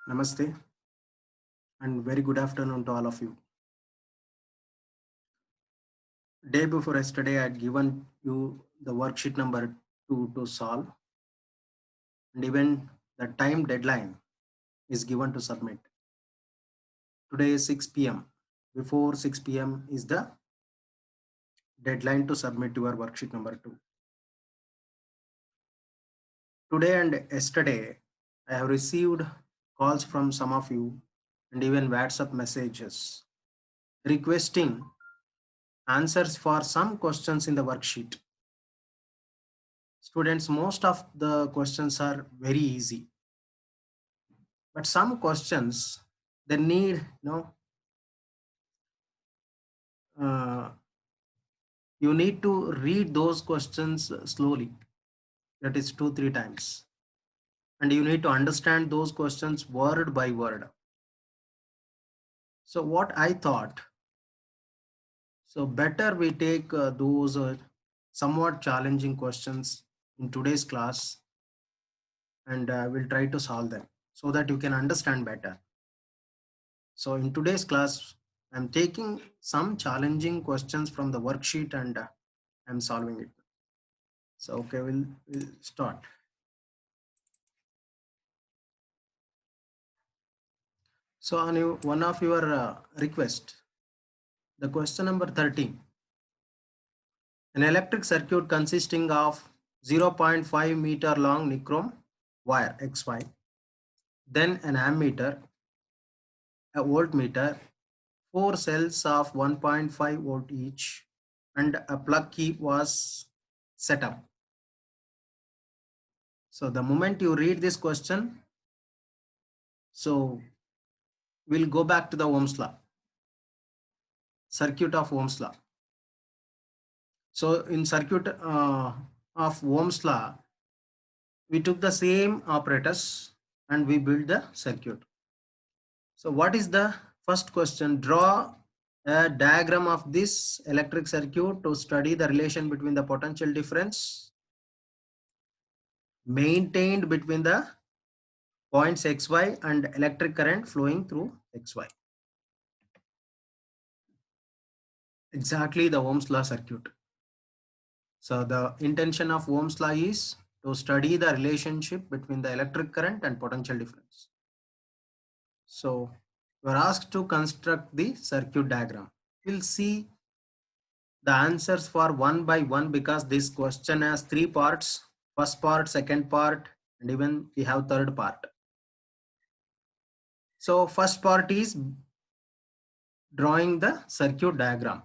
Namaste and very good afternoon to all of you. Day before yesterday, I had given you the worksheet number 2 to solve, and even the time deadline is given to submit. Today is 6 p.m. Before 6 p.m. is the deadline to submit your worksheet number 2. Today and yesterday, I have received calls from some of you and even WhatsApp messages requesting answers for some questions in the worksheet. Students, most of the questions are very easy, but some questions they need uh, you need to read those questions slowly, that is 2 3 times, and you need to understand those questions word by word. So what I thought, so better we take those somewhat challenging questions in today's class, and we'll try to solve them so that you can understand better. So in today's class, I'm taking some challenging questions from the worksheet, and I'm solving it. So okay, we'll start. So on one of your request, the question number 13, an electric circuit consisting of 0.5 meter long nichrome wire XY, then an ammeter, a voltmeter, four cells of 1.5 volt each, and a plug key was set up. So the moment you read this question, so we'll go back to the Ohm's law, circuit of Ohm's law. So in circuit of Ohm's law, we took the same apparatus and we built the circuit. So what is the first question? Draw a diagram of this electric circuit to study the relation between the potential difference maintained between the points XY and electric current flowing through XY. Exactly the Ohm's law circuit. So the intention of Ohm's law is to study the relationship between the electric current and potential difference. So we are asked to construct the circuit diagram. We'll see the answers for one by one because this question has three parts: first part, second part, and even we have third part. So first part is drawing the circuit diagram.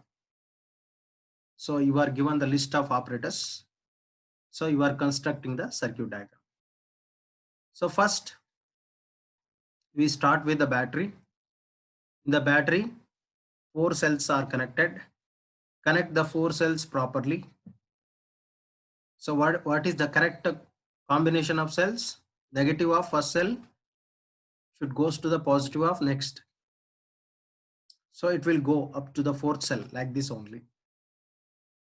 So you are given the list of operators. So you are constructing the circuit diagram. So first we start with the battery. In the battery, four cells are connected. Connect the four cells properly. So what is the correct combination of cells? Negative of first cell should goes to the positive of next. So it will go up to the fourth cell like this only.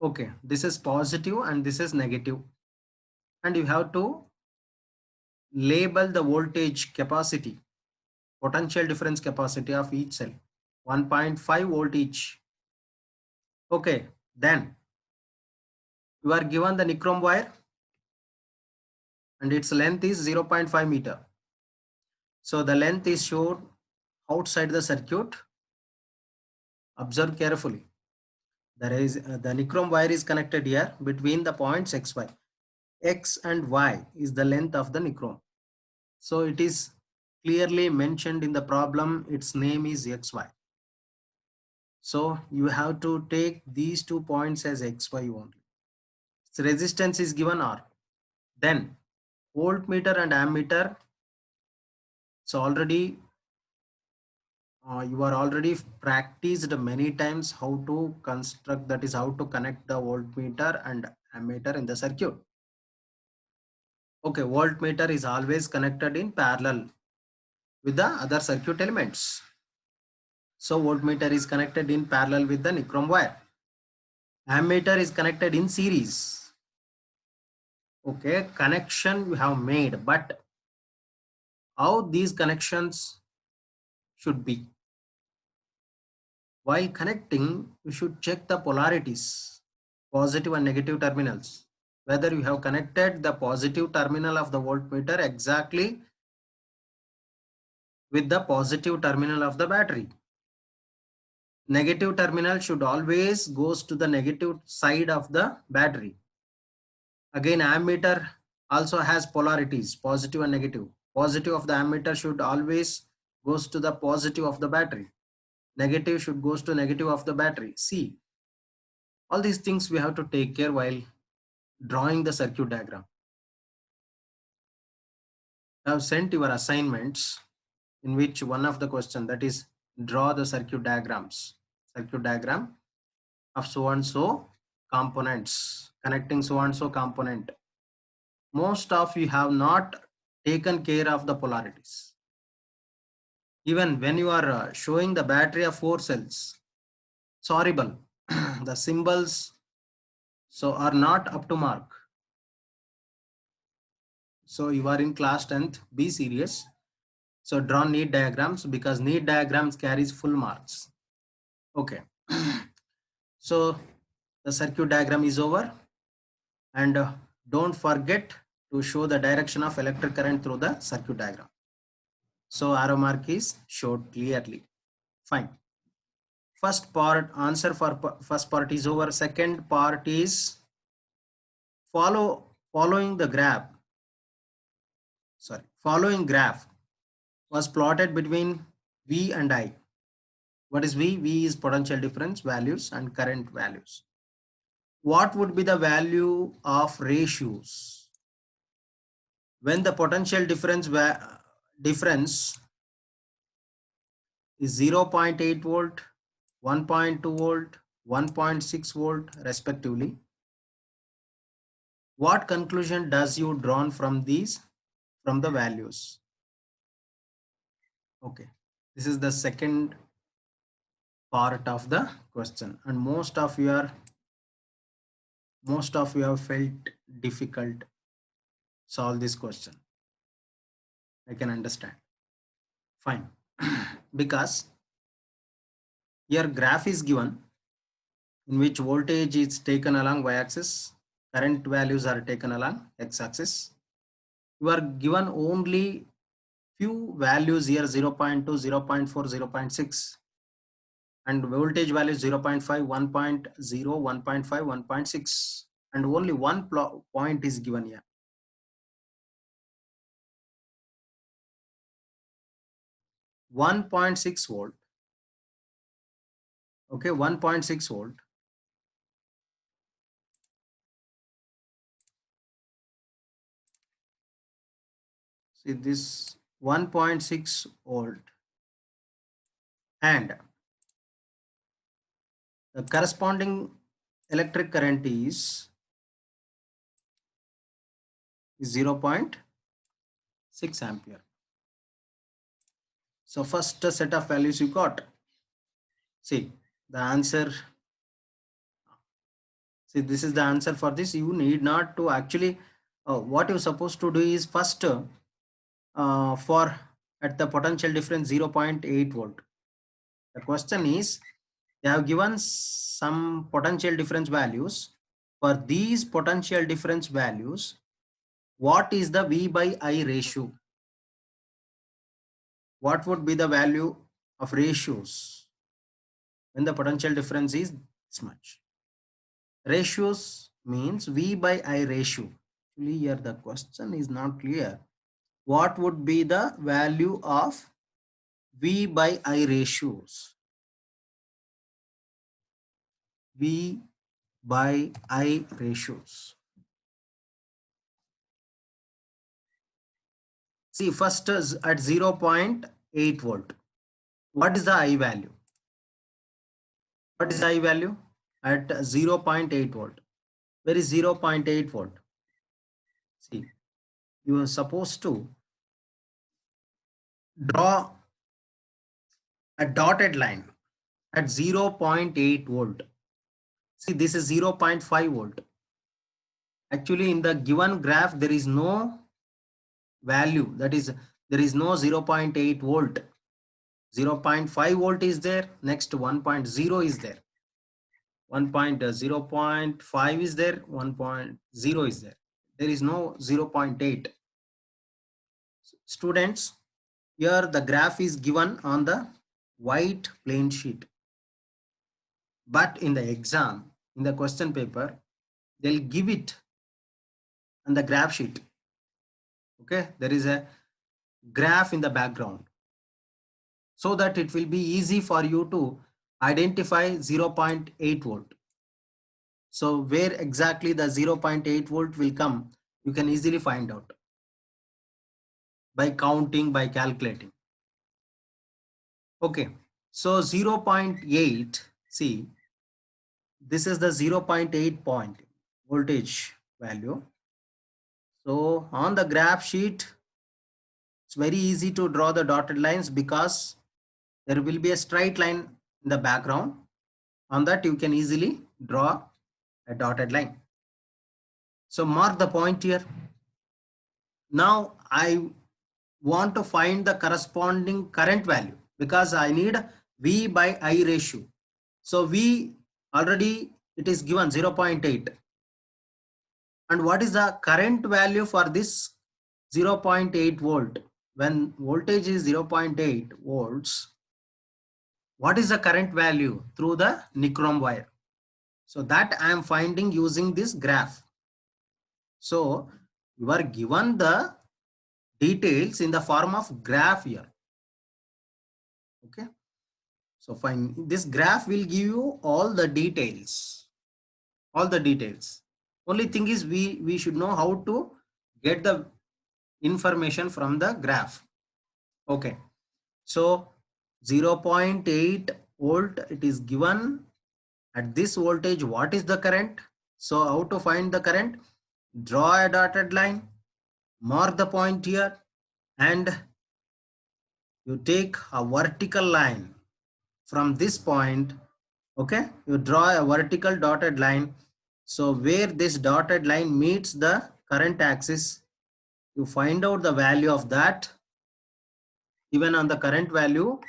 Okay, this is positive and this is negative. And you have to label the voltage capacity, potential difference capacity of each cell, 1.5 volt each. Okay, then you are given the nichrome wire and its length is 0.5 meter. So the length is shown outside the circuit. Observe carefully. There is the nichrome wire is connected here between the points XY. X and Y is the length of the nichrome. So it is clearly mentioned in the problem. Its name is XY. So you have to take these 2 points as XY only. So resistance is given R. Then voltmeter and ammeter. So already you are already practiced many times how to construct, that is how to connect the voltmeter and ammeter in the circuit. Okay, voltmeter is always connected in parallel with the other circuit elements. So voltmeter is connected in parallel with the nichrome wire. Ammeter is connected in series. Okay, connection we have made, but how these connections should be. While connecting, you should check the polarities, positive and negative terminals. Whether you have connected the positive terminal of the voltmeter exactly with the positive terminal of the battery. Negative terminal should always goes to the negative side of the battery. Again, ammeter also has polarities, positive and negative. Positive of the ammeter should always goes to the positive of the battery. Negative should goes to negative of the battery. See, all these things we have to take care while drawing the circuit diagram. I have sent your assignments in which one of the question, that is draw the circuit diagrams. Circuit diagram of so and so components, connecting so and so component. Most of you have not taken care of the polarities. Even when you are showing the battery of 4 cells, it's horrible. The symbols so are not up to mark. So you are in class 10th, be serious. So draw neat diagrams, because neat diagrams carries full marks. Okay. So the circuit diagram is over, and don't forget to show the direction of electric current through the circuit diagram. So arrow mark is showed clearly. Fine. First part, answer for first part is over. Second part is following the graph. Following graph was plotted between V and I. What is V? V is potential difference values and current values. What would be the value of ratios when the potential difference is 0.8 volt, 1.2 volt, 1.6 volt respectively? What conclusion does you drawn from these, from the values? Okay, this is the second part of the question, and most of you have felt difficult solve this question. I can understand. Fine. Because here graph is given in which voltage is taken along y-axis, current values are taken along x-axis. You are given only few values here, 0.2, 0.4, 0.6, and voltage value 0.5, 1.0, 1.5, 1.6, and only one point is given here. 1.6 volt. Okay, 1.6 volt. See this 1.6 volt, and the corresponding electric current is 0.6 ampere. So first set of values you got. See the answer. See, this is the answer for this. You need not to actually, what you're supposed to do is first for at the potential difference 0.8 volt. The question is, they have given some potential difference values. For these potential difference values, what is the V by I ratio? What would be the value of ratios when the potential difference is this much? Ratios means V by I ratio. Actually, here the question is not clear. What would be the value of V by I ratios? V by I ratios. See, first is at 0.8 volt. What is the I value? What is I value? At 0.8 volt. Where is 0.8 volt? See, you are supposed to draw a dotted line at 0.8 volt. See, this is 0.5 volt. Actually, in the given graph, there is no value, that is There is no 0.8 volt. 0.5 volt is there. Next 1.0 is there. 1.0.5 is there. 1.0 is there. There is no 0.8. Students, here the graph is given on the white plain sheet. But in the exam, in the question paper, they'll give it on the graph sheet. Okay, there is a graph in the background, so that it will be easy for you to identify 0.8 volt. So where exactly the 0.8 volt will come, you can easily find out by counting, by calculating. Okay, so 0.8, see, this is the 0.8 point voltage value. So on the graph sheet, it's very easy to draw the dotted lines because there will be a straight line in the background. On that you can easily draw a dotted line. So mark the point here. Now I want to find the corresponding current value because I need V by I ratio. So V already it is given 0.8. And what is the current value for this 0.8 volt? When voltage is 0.8 volts, what is the current value through the nichrome wire? So that I am finding using this graph. So you are given the details in the form of graph here. Okay. So fine. This graph will give you all the details. All the details. Only thing is we should know how to get the information from the graph. Okay. So 0.8 volt it is given. At this voltage, what is the current? So how to find the current? Draw a dotted line, mark the point here, and you take a vertical line from this point. Okay, you draw a vertical dotted line. So where this dotted line meets the current axis, you find out the value of that. Even on the current value,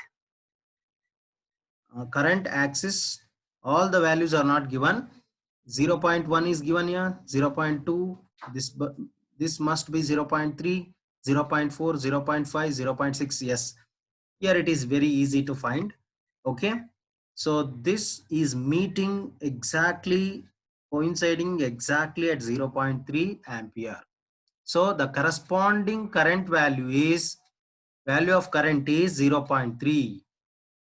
current axis, all the values are not given. 0.1 is given here, 0.2, this must be 0.3, 0.4, 0.5, 0.6. Yes, here it is very easy to find. Okay, so this is meeting exactly, coinciding exactly at 0.3 ampere. So the corresponding current value is, value of current is 0.3.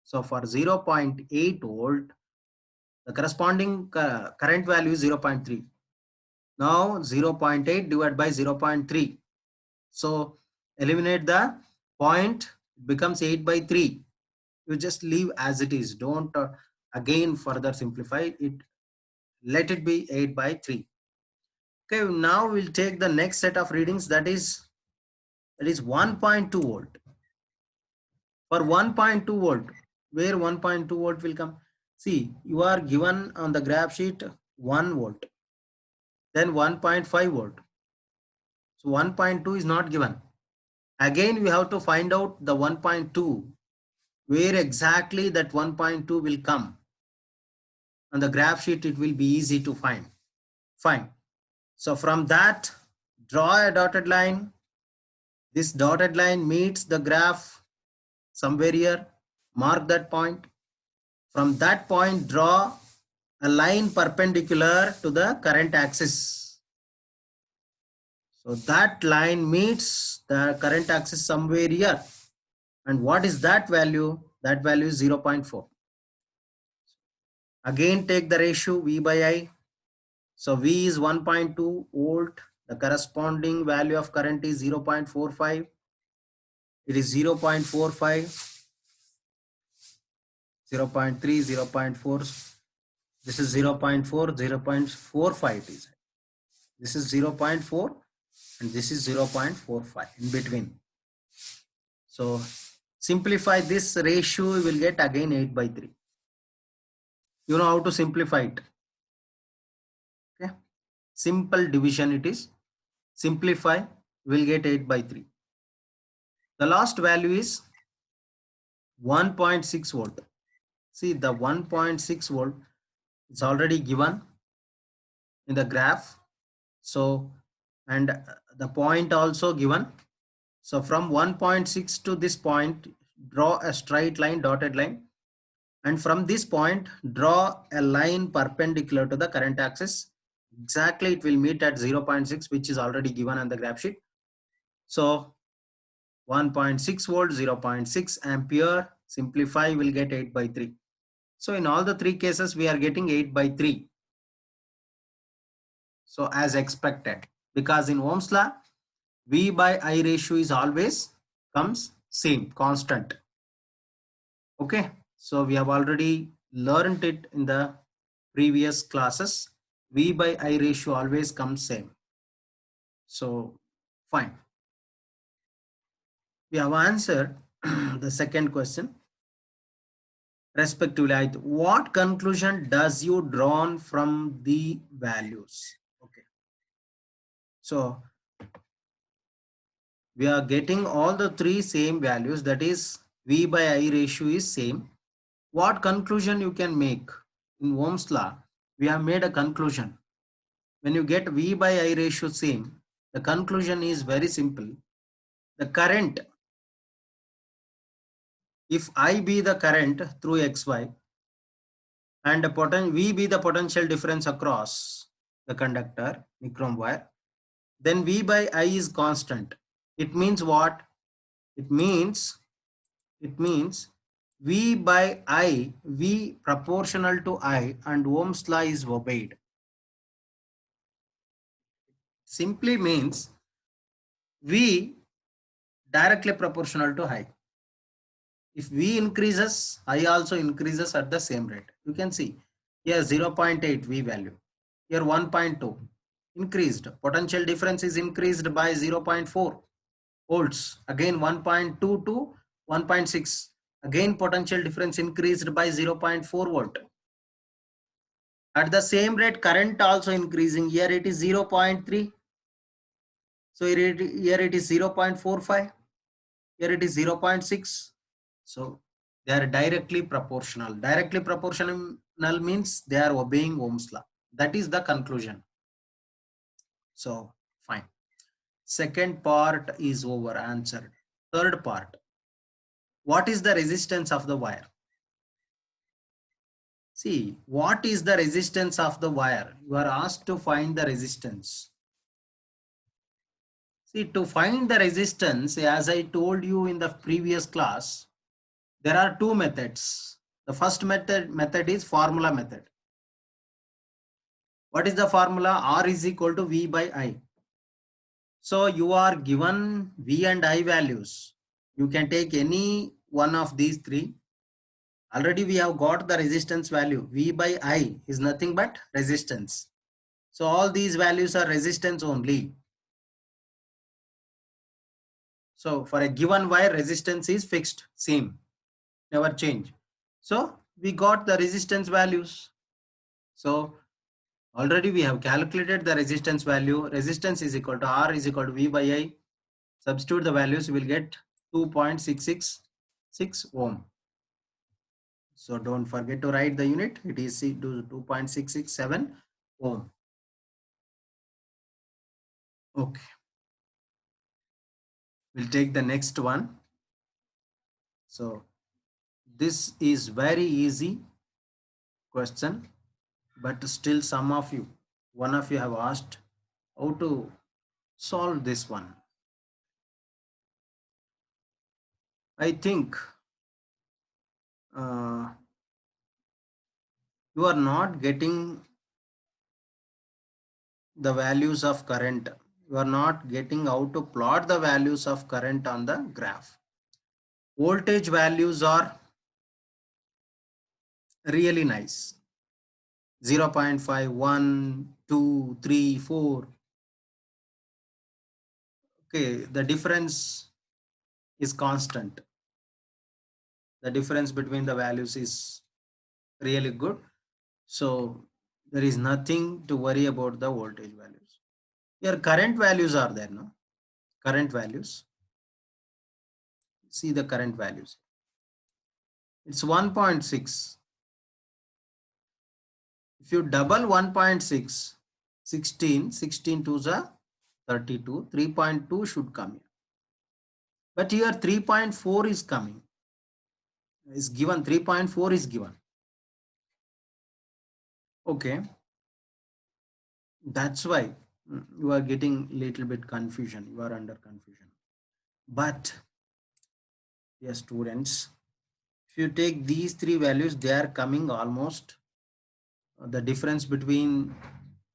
So for 0.8 volt, the corresponding current value is 0.3. Now 0.8 divided by 0.3. So eliminate the point, it becomes 8 by 3. You just leave as it is. Don't again further simplify it. Let it be 8 by 3. Okay, now we'll take the next set of readings, that is 1.2 volt. For 1.2 volt, where 1.2 volt will come? See, you are given on the graph sheet 1 volt, then 1.5 volt. So 1.2 is not given. Again, we have to find out the 1.2, where exactly that 1.2 will come. On the graph sheet, it will be easy to find. Fine. So from that, draw a dotted line. This dotted line meets the graph somewhere here. Mark that point. From that point, draw a line perpendicular to the current axis. So that line meets the current axis somewhere here. And what is that value? That value is 0.4. Again, take the ratio V by I. So V is 1.2 volt. The corresponding value of current is 0.45. It is 0.45, 0.3, 0.4. This is 0.4, 0.45 is. This is 0.4 and this is 0.45 in between. So simplify this ratio, you will get again 8 by 3. You know how to simplify it. Okay. Simple division it is. Simplify, will get 8 by 3. The last value is 1.6 volt. See, the 1.6 volt is already given in the graph. So, and the point also given. So from 1.6 to this point, draw a straight line, dotted line. And from this point, draw a line perpendicular to the current axis. Exactly, it will meet at 0.6, which is already given on the graph sheet. So 1.6 volt, 0.6 ampere, simplify, will get 8 by 3. So in all the three cases, we are getting 8 by 3. So as expected, because in Ohm's law, V by I ratio is always comes same, constant. Okay, so we have already learned it in the previous classes. V by I ratio always comes same. So fine. We have answered the second question respectively. What conclusion does you drawn from the values? Okay, so we are getting all the three same values, that is V by I ratio is same. What conclusion you can make? In Ohm's law, we have made a conclusion. When you get V by I ratio same, the conclusion is very simple. The current, if I be the current through XY and V be the potential difference across the conductor, nichrome wire, then V by I is constant. It means what? It means V by I, V proportional to I, and Ohm's law is obeyed. Simply means V directly proportional to I. If V increases, I also increases at the same rate. You can see here 0.8 V value, here 1.2 increased. Potential difference is increased by 0.4 volts. Again 1.2 to 1.6. Again potential difference increased by 0.4 volt. At the same rate, current also increasing. Here it is 0.3. So here it is 0.45. Here it is 0.6. So they are directly proportional. Directly proportional means they are obeying Ohm's law. That is the conclusion. So fine. Second part is over, answered. Third part. What is the resistance of the wire? See, what is the resistance of the wire? You are asked to find the resistance. See, to find the resistance, as I told you in the previous class, there are two methods. The first method is formula method. What is the formula? R is equal to V by I. So you are given V and I values. You can take any one of these three. Already we have got the resistance value. V by I is nothing but resistance. So all these values are resistance only. So for a given wire, resistance is fixed, same, never change. So we got the resistance values. So already we have calculated the resistance value. Resistance is equal to R is equal to V by I. Substitute the values, you will get 2.666 ohm. So don't forget to write the unit. It is 2.667 ohm. Okay. We'll take the next one. So this is very easy question, but still some of you, one of you have asked how to solve this one. I think you are not getting the values of current. You are not getting how to plot the values of current on the graph. Voltage values are really nice. 0.5, 1, 2, 3, 4. Okay, the difference is constant. The difference between the values is really good. So there is nothing to worry about the voltage values. Your current values are there, no? Current values. see the current values. It's 1.6. If you double 1.6, 16, 16 to the 32, 3.2 should come here. But here 3.4 is coming, is given, 3.4 is given. Okay. That's why you are getting little bit confusion. You are under confusion. But dear students, if you take these three values, they are coming almost, the difference between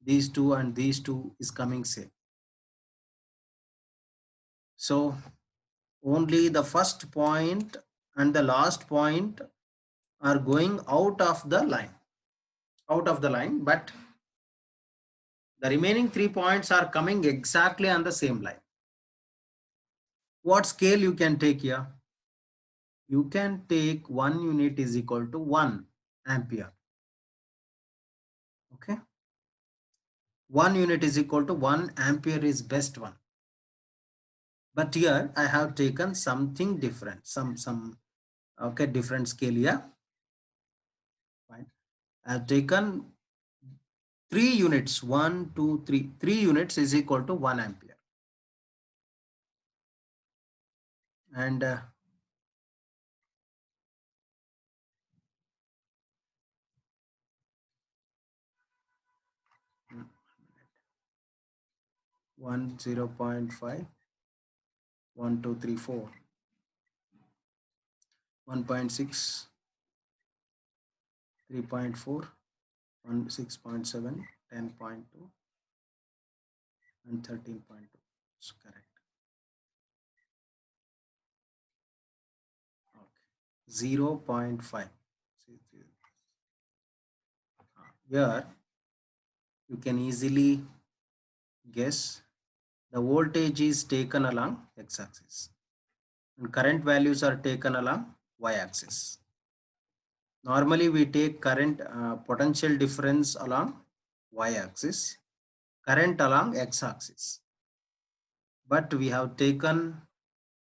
these two and these two is coming same. So only the first point and the last point are going out of the line, but the remaining 3 points are coming exactly on the same line. What scale you can take here? You can take 1 unit is equal to 1 ampere. Okay. 1 unit is equal to 1 ampere is best one. But here I have taken something different, okay, different scale here. Fine. I have taken 3 units, 1, 2, 3. 3 units is equal to 1 ampere. And 1, 0.5, 1, 2, 3, 4, 1.6, 3.4, 6.7, 10.2, and 13.2. It's correct. Okay. 0.5. Here you can easily guess the voltage is taken along x-axis and current values are taken along y-axis. Normally we take current potential difference along y-axis, current along x-axis, but we have taken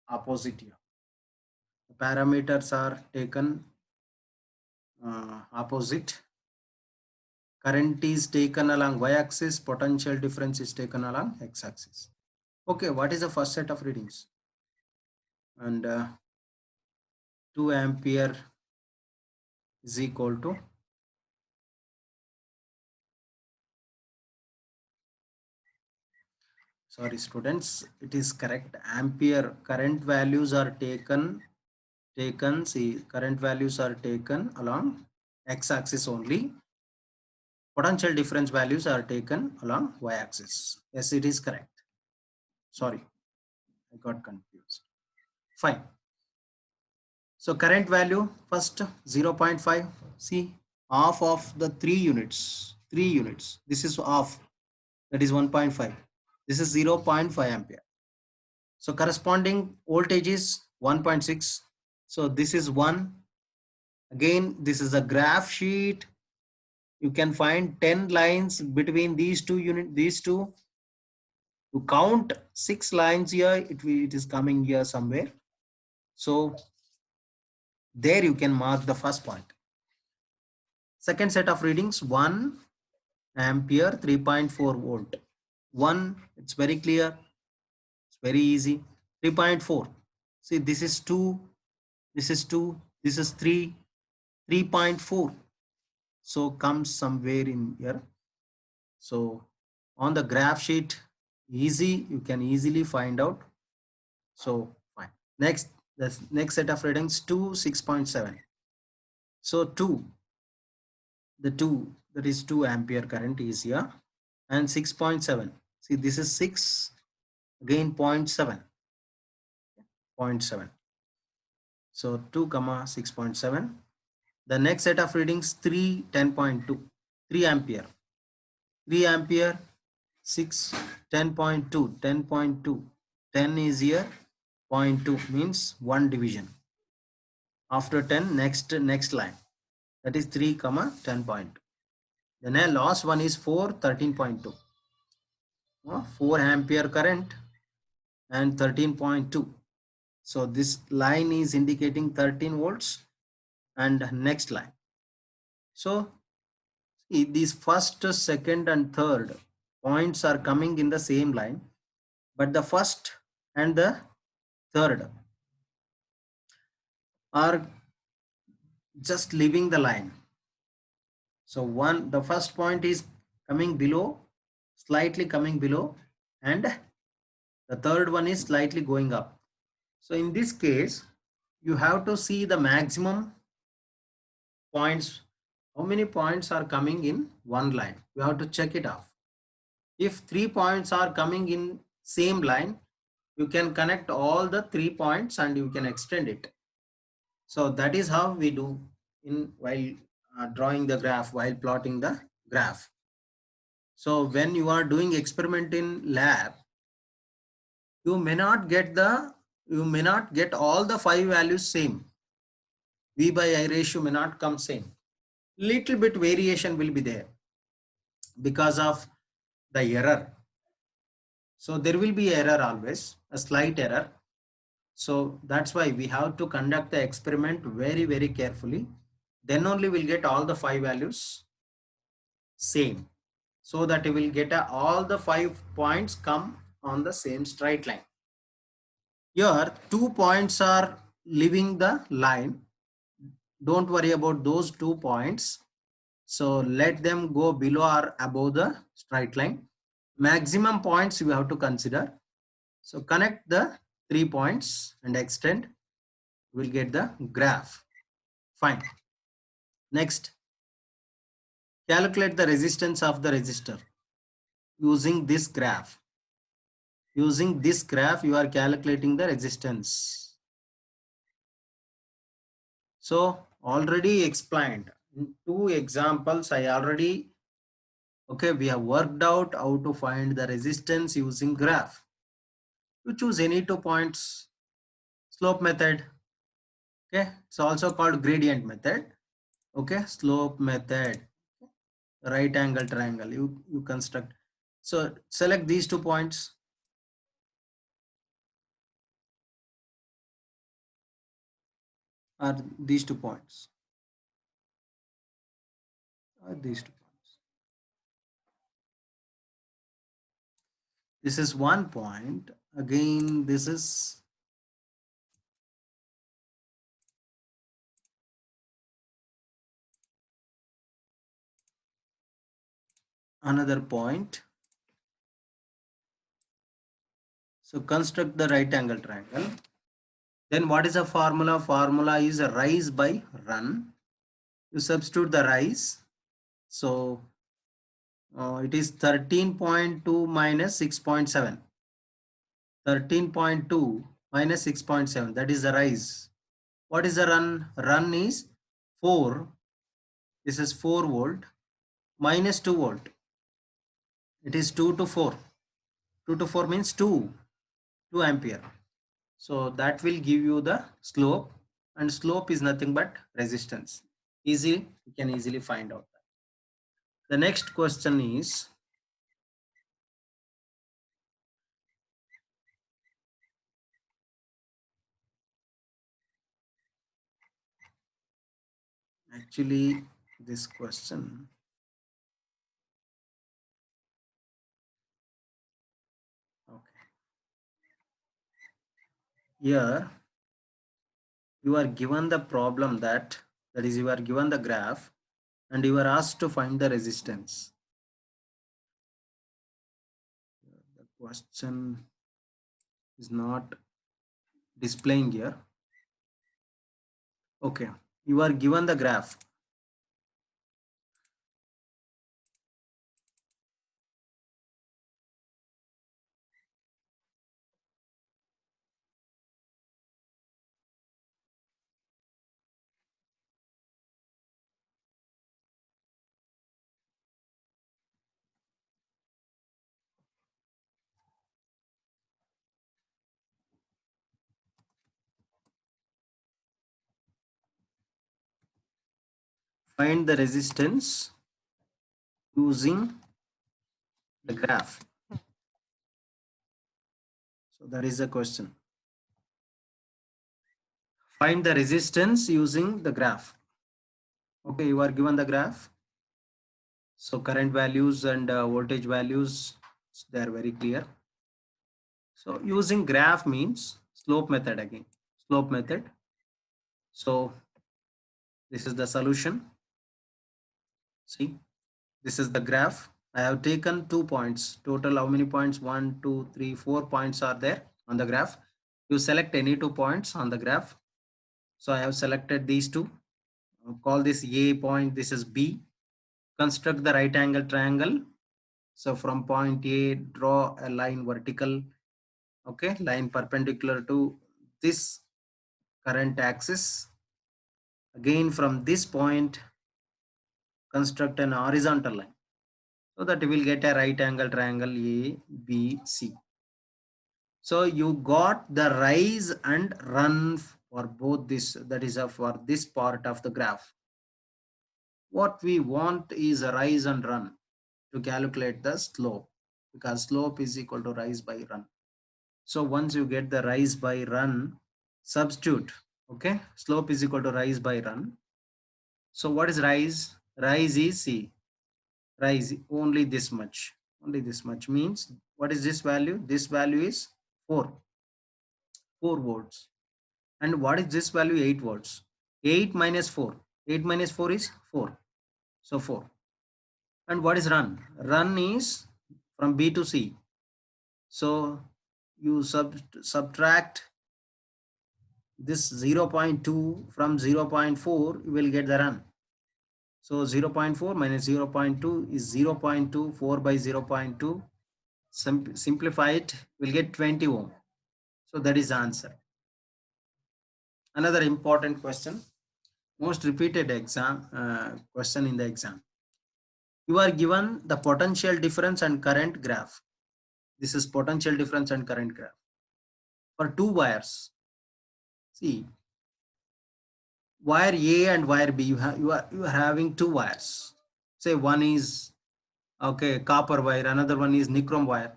opposite here. The parameters are taken opposite. Current is taken along y-axis, potential difference is taken along x-axis. Okay, what is the first set of readings? And 2 ampere is equal to sorry students, it is correct. Ampere current values are taken see, current values are taken along x-axis only. Potential difference values are taken along y-axis. Yes, it is correct. Sorry, I got confused. Fine. So current value first 0.5. See, half of the 3 units. This is half. That is 1.5. This is 0.5 ampere. So corresponding voltage is 1.6. So this is 1. Again, this is a graph sheet. You can find 10 lines between these two units. These two. To count 6 lines here, it is coming here somewhere. So there you can mark the first point. Second set of readings, 1 ampere, 3.4 volt. 1, it's very clear. It's very easy. 3.4. See, this is 2, this is 2, this is 3, 3.4. So comes somewhere in here. So on the graph sheet, easy, you can easily find out. So fine. Next, the next set of readings, 2, 6.7. So 2, the 2, that is 2 ampere current is here, and 6.7. See, this is 6, again 0.7. 0.7. So 2 comma 6.7. The next set of readings 3, 10.2. 3 ampere. 3 ampere, 6, 10.2. 10.2. 10 is here. 0.2 means 1 division. After 10, next line. That is 3 comma 10.2. Then last one is 4, 13.2. 4 ampere current and 13.2. So this line is indicating 13 volts and next line. So these first, second and third points are coming in the same line, but the first and the third are just leaving the line. So the first point is coming below, slightly coming below, and the third one is slightly going up. So in this case, you have to see the maximum points. How many points are coming in one line? You have to check it off. If 3 points are coming in same line, you can connect all the 3 points and you can extend it. So that is how we do in while drawing the graph, while plotting the graph. So when you are doing experiment in lab, you may not get all the 5 values same. V by I ratio may not come same. Little bit variation will be there because of the error. So there will be error always, a slight error. So that's why we have to conduct the experiment very, very carefully. Then only we'll get all the 5 values same. So that you will get all the 5 points come on the same straight line. Here 2 points are leaving the line. Don't worry about those 2 points. So let them go below or above the straight line. Maximum points you have to consider. So connect the 3 points and extend. We'll get the graph. Fine. Next, calculate the resistance of the resistor using this graph. Using this graph, you are calculating the resistance. So already explained in 2 examples. We have worked out how to find the resistance using graph. You choose any 2 points. Slope method. Okay, it's also called gradient method. Okay, slope method, right angle triangle. You construct. So select these 2 points. Are these 2 points? Are these 2 points? This is 1 point. Again, this is another point. So construct the right angle triangle. Then what is the formula? Formula is a rise by run. You substitute the rise. So it is 13.2 minus 6.7. 13.2 minus 6.7. That is the rise. What is the run? Run is 4. This is 4 volt minus 2 volt. It is 2 to 4. 2 to 4 means 2 ampere. So that will give you the slope, and slope is nothing but resistance. Easy, you can easily find out that. The next question is, actually this question, okay, here you are given the problem that is, you are given the graph and you are asked to find the resistance. The question is not displaying here. Okay, you are given the graph. Find the resistance using the graph. So that is the question. Find the resistance using the graph. Okay, you are given the graph. So current values and voltage values, they are very clear. So using graph means slope method again. Slope method. So this is the solution. See, this is the graph. I have taken 2 points. Total how many points? 1, 2, 3, 4 points are there on the graph. You select any 2 points on the graph. So I have selected these two. Call this A point. This is B. Construct the right angle triangle. So from point A, draw a line vertical. Okay, line perpendicular to this current axis. Again, from this point, construct an horizontal line so that you will get a right angle triangle A, B, C. So you got the rise and run for both this, that is for this part of the graph. What we want is a rise and run to calculate the slope, because slope is equal to rise by run. So once you get the rise by run, substitute. Okay, slope is equal to rise by run. So what is rise? Rise is C. Rise only this much. Only this much means what is this value? This value is 4 volts. And what is this value? 8 volts. 8 minus 4. 8 minus 4 is 4. So 4. And what is run? Run is from B to C. So you subtract this 0.2 from 0.4, you will get the run. So 0.4 minus 0.2 is 0.2. 4 by 0.2. Simplify it, we'll get 20 ohm. So that is the answer. Another important question, most repeated exam question in the exam. You are given the potential difference and current graph. This is potential difference and current graph for 2 wires. See, wire A and wire B, you are having 2 wires. Say one is okay copper wire, another one is nichrome wire.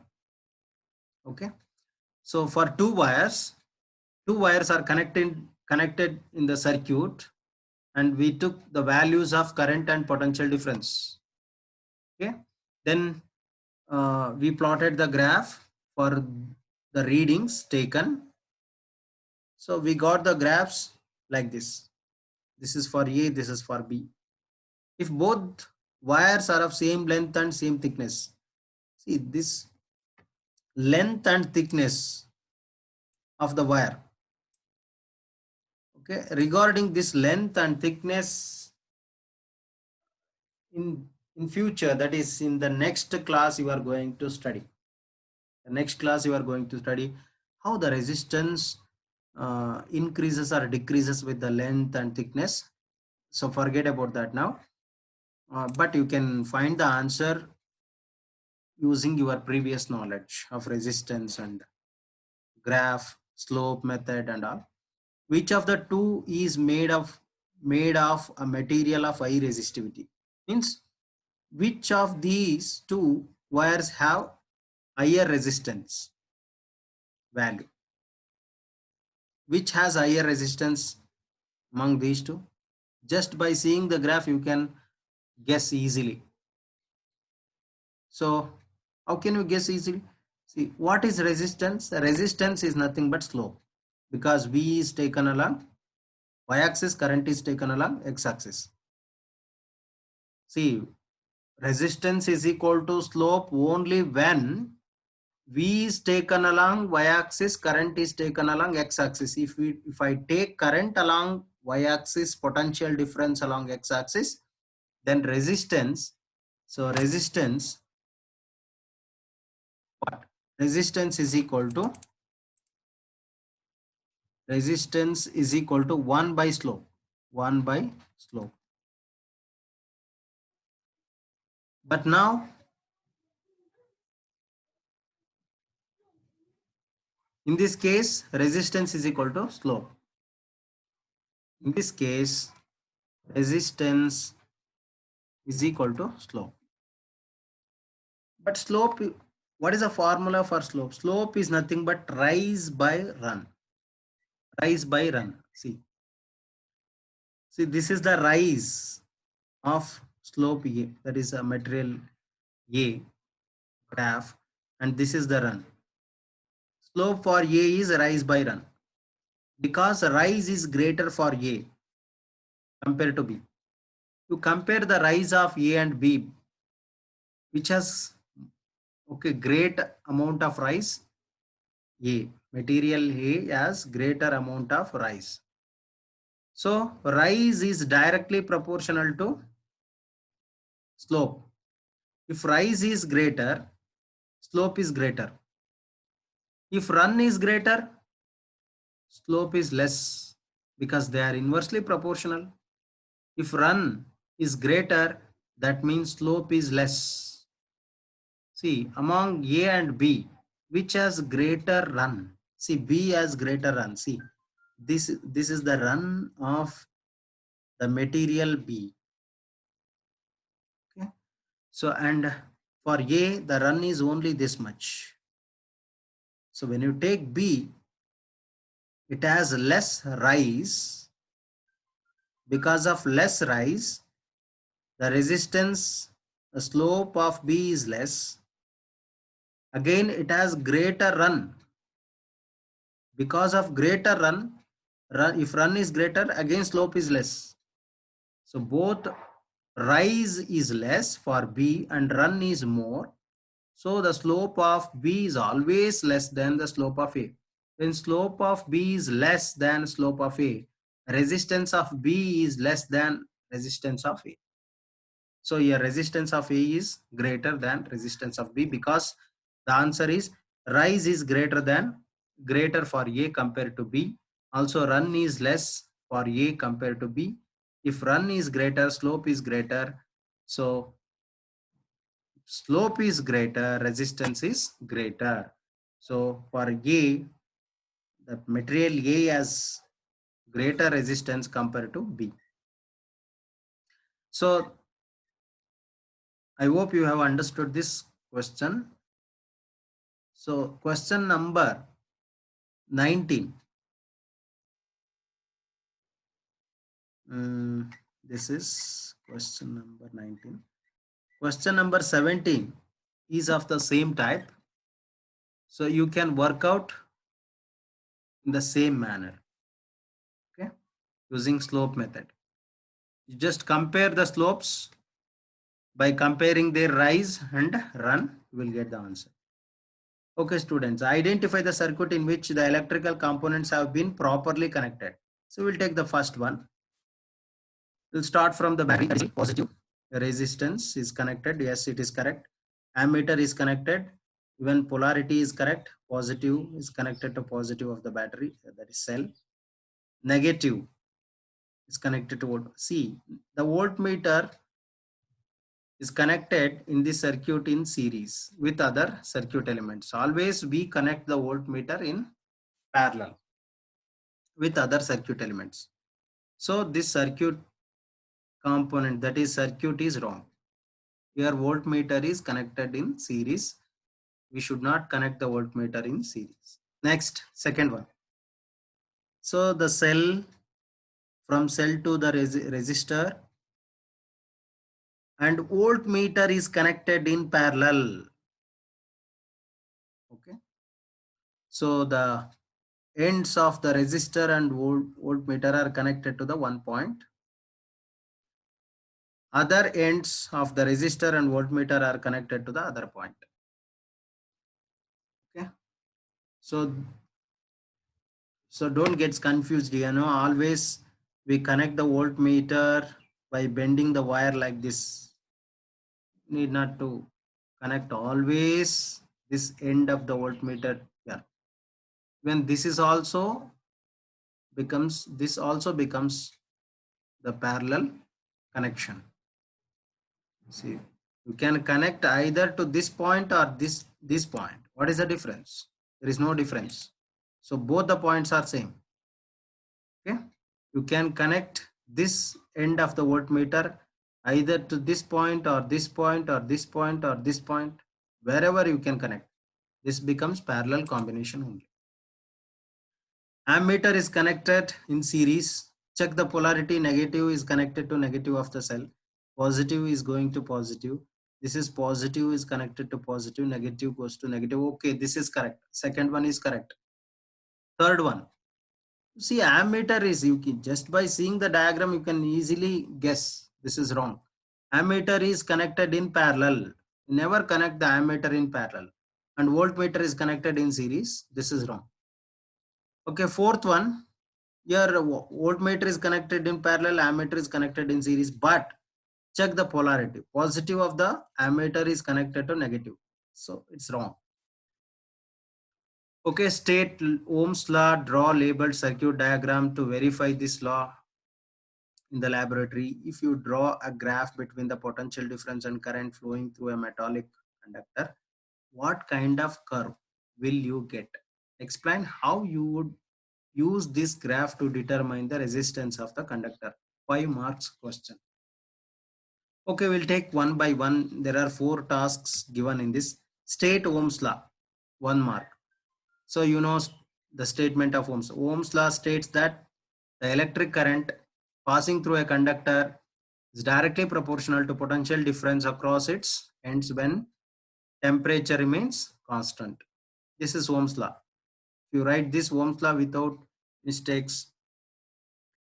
Okay, so for 2 wires are connected in the circuit, and we took the values of current and potential difference. Okay, then we plotted the graph for the readings taken. So we got the graphs like this. This is for A, this is for B. If both wires are of same length and same thickness, see this length and thickness of the wire. Okay, regarding this length and thickness, in future, that is in the next class, you are going to study. The next class you are going to study how the resistance increases or decreases with the length and thickness. So forget about that now, but you can find the answer using your previous knowledge of resistance and graph, slope method and all. Which of the two is made of a material of high resistivity? Means which of these two wires have higher resistance value? Which has higher resistance among these two? Just by seeing the graph, you can guess easily. So how can you guess easily? See, what is resistance? Resistance is nothing but slope, because V is taken along y-axis, current is taken along x-axis. See, resistance is equal to slope only when V is taken along y-axis, current is taken along x-axis. If I take current along y-axis, potential difference along x-axis, then resistance. So resistance, what? Resistance is equal to 1 by slope. 1 by slope. But now in this case, resistance is equal to slope. In this case, resistance is equal to slope. But slope, what is the formula for slope? Slope is nothing but rise by run. Rise by run. See, See, this is the rise of slope A, that is a material A graph, and this is the run. Slope for A is rise by run, because rise is greater for A compared to B. To compare the rise of A and B, which has great amount of rise, A, material A has greater amount of rise. So rise is directly proportional to slope. If rise is greater, slope is greater. If run is greater, slope is less, because they are inversely proportional. If run is greater, that means slope is less. See, among A and B, which has greater run? See, B has greater run. See, this is the run of the material B. Okay. So, and for A, the run is only this much. So when you take B, it has less rise. Because of less rise, the resistance, the slope of B is less. Again, it has greater run. Because of greater run, if run is greater, again slope is less. So both rise is less for B and run is more. So the slope of B is always less than the slope of A. When slope of B is less than slope of A, resistance of B is less than resistance of A. So here resistance of A is greater than resistance of B, because the answer is rise is greater for A compared to B. Also run is less for A compared to B. If run is greater, slope is greater. So slope is greater, resistance is greater. So for A, the material A has greater resistance compared to B. So I hope you have understood this question. So question number 19. This is question number 19. Question number 17 is of the same type. So you can work out in the same manner, okay, using slope method. You just compare the slopes. By comparing their rise and run, you will get the answer. Okay, students, identify the circuit in which the electrical components have been properly connected. So we'll take the first one. We'll start from the battery, that is positive. Resistance is connected. Yes, it is correct. Ammeter is connected. Even polarity is correct. Positive is connected to positive of the battery, that is cell. Negative is connected to volt. See, the voltmeter is connected in the circuit in series with other circuit elements. Always we connect the voltmeter in parallel with other circuit elements. So this circuit component, that is circuit, is wrong. Here voltmeter is connected in series. We should not connect the voltmeter in series. Next, second one. So the cell, from cell to the resistor, and voltmeter is connected in parallel. Okay. So the ends of the resistor and voltmeter are connected to the one point. Other ends of the resistor and voltmeter are connected to the other point. Okay. So don't get confused. Always we connect the voltmeter by bending the wire like this. Need not to connect always this end of the voltmeter here. When this also becomes the parallel connection. See, you can connect either to this point or this point. What is the difference? There is no difference. So both the points are same. Okay, you can connect this end of the voltmeter either to this point or this point or this point or this point. Wherever you can connect, this becomes parallel combination only. Ammeter is connected in series Check the polarity. Negative is connected to negative of the cell. Positive is going to positive. This is positive is connected to positive. Negative goes to negative. Okay, this is correct. Second one is correct. Third one. See, ammeter is, you can, just by seeing the diagram, you can easily guess this is wrong. Ammeter is connected in parallel. Never connect the ammeter in parallel. And voltmeter is connected in series. This is wrong. Okay, fourth one. Your voltmeter is connected in parallel, ammeter is connected in series, but check the polarity. Positive of the ammeter is connected to negative. So it's wrong. Okay, state Ohm's law, draw labeled circuit diagram to verify this law in the laboratory. If you draw a graph between the potential difference and current flowing through a metallic conductor, what kind of curve will you get? Explain how you would use this graph to determine the resistance of the conductor. 5 marks question. Okay, we'll take one by one. There are 4 tasks given in this. State Ohm's law, 1 mark. So you know the statement of Ohm's. Ohm's law states that the electric current passing through a conductor is directly proportional to potential difference across its ends when temperature remains constant. This is Ohm's law. If you write this Ohm's law without mistakes,